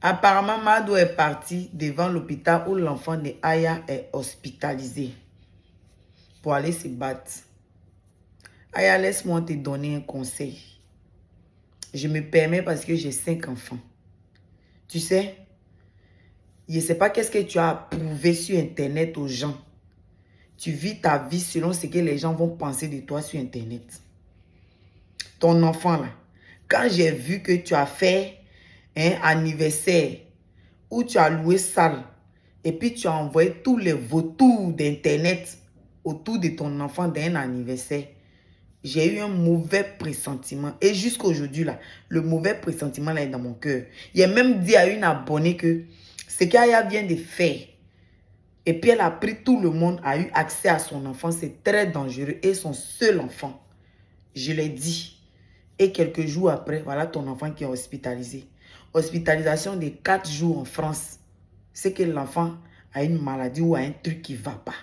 Apparemment, Mado est parti devant l'hôpital où l'enfant de Aya est hospitalisé pour aller se battre. Aya, laisse-moi te donner un conseil. Je me permets parce que j'ai 5 enfants. Tu sais, je ne sais pas qu'est-ce que tu as prouvé sur Internet aux gens. Tu vis ta vie selon ce que les gens vont penser de toi sur Internet. Ton enfant là, quand j'ai vu que tu as fait un anniversaire où tu as loué salle et puis tu as envoyé tous les vautours d'Internet autour de ton enfant d'un anniversaire, j'ai eu un mauvais pressentiment. Et jusqu'à aujourd'hui, là, le mauvais pressentiment là est dans mon cœur. Il a même dit à une abonnée que ce qu'Aya vient de faire, et puis elle a pris tout le monde, a eu accès à son enfant, c'est très dangereux. Et son seul enfant, je l'ai dit. Et quelques jours après, voilà ton enfant qui est hospitalisé. Hospitalisation de 4 jours en France. C'est que l'enfant a une maladie ou a un truc qui ne va pas.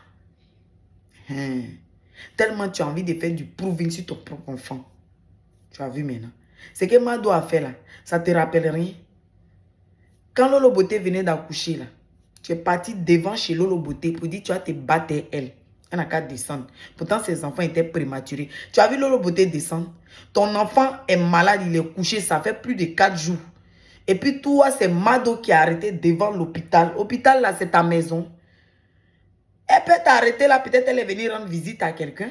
Tellement tu as envie de faire du proving sur ton propre enfant. Tu as vu maintenant. Ce que Mado a fait là, ça te rappelle rien? Quand Lolo Beauté venait d'accoucher là, tu es parti devant chez Lolo Beauté pour dire tu vas te battre elle. Elle n'a qu'à descendre. Pourtant, ses enfants étaient prématurés. Tu as vu Lolo Beauté descendre? Ton enfant est malade, il est couché, ça fait plus de 4 jours. Et puis toi, c'est Mado qui a arrêté devant l'hôpital. L'hôpital là, c'est ta maison. Elle peut t'arrêter là, peut-être elle est venue rendre visite à quelqu'un.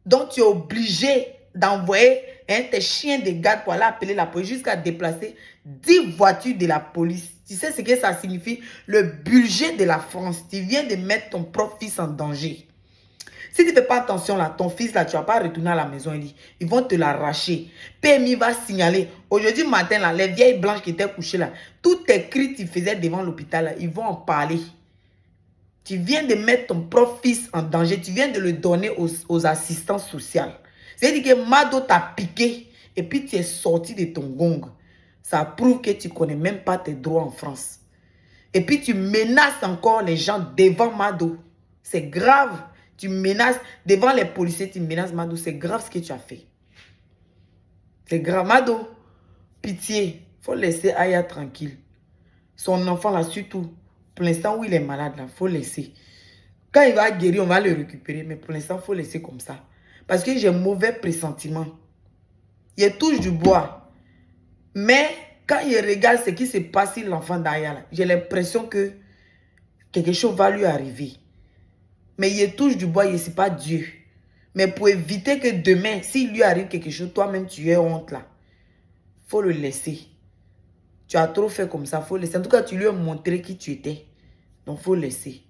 Donc, tu es obligé d'envoyer tes chiens de garde pour aller appeler la police jusqu'à déplacer 10 voitures de la police. Tu sais ce que ça signifie? Le budget de la France. Tu viens de mettre ton propre fils en danger. Si tu ne fais pas attention là, ton fils là, tu ne vas pas retourner à la maison. Ils vont te l'arracher. PMI va signaler. Aujourd'hui matin là, les vieilles blanches qui étaient couchées là, tous tes cris que tu faisais devant l'hôpital là, ils vont en parler. Tu viens de mettre ton propre fils en danger. Tu viens de le donner aux assistants sociaux. C'est-à-dire que Mado t'a piqué et puis tu es sorti de ton gong. Ça prouve que tu ne connais même pas tes droits en France. Et puis tu menaces encore les gens devant Mado. C'est grave. Tu menaces devant les policiers, tu menaces Mado. C'est grave ce que tu as fait. C'est grave. Mado, pitié. Il faut laisser Aya tranquille. Son enfant là surtout. Pour l'instant où il est malade là, il faut laisser. Quand il va guérir, on va le récupérer. Mais pour l'instant, il faut laisser comme ça. Parce que j'ai un mauvais pressentiment. Il touche du bois. Mais quand il regarde ce qui se passe sur l'enfant d'Aya, j'ai l'impression que quelque chose va lui arriver. Mais il touche du bois, il n'est pas Dieu. Mais pour éviter que demain, s'il lui arrive quelque chose, toi-même tu aies honte là. Il faut le laisser. Tu as trop fait comme ça, il faut laisser. En tout cas, tu lui as montré qui tu étais. Donc, il faut laisser.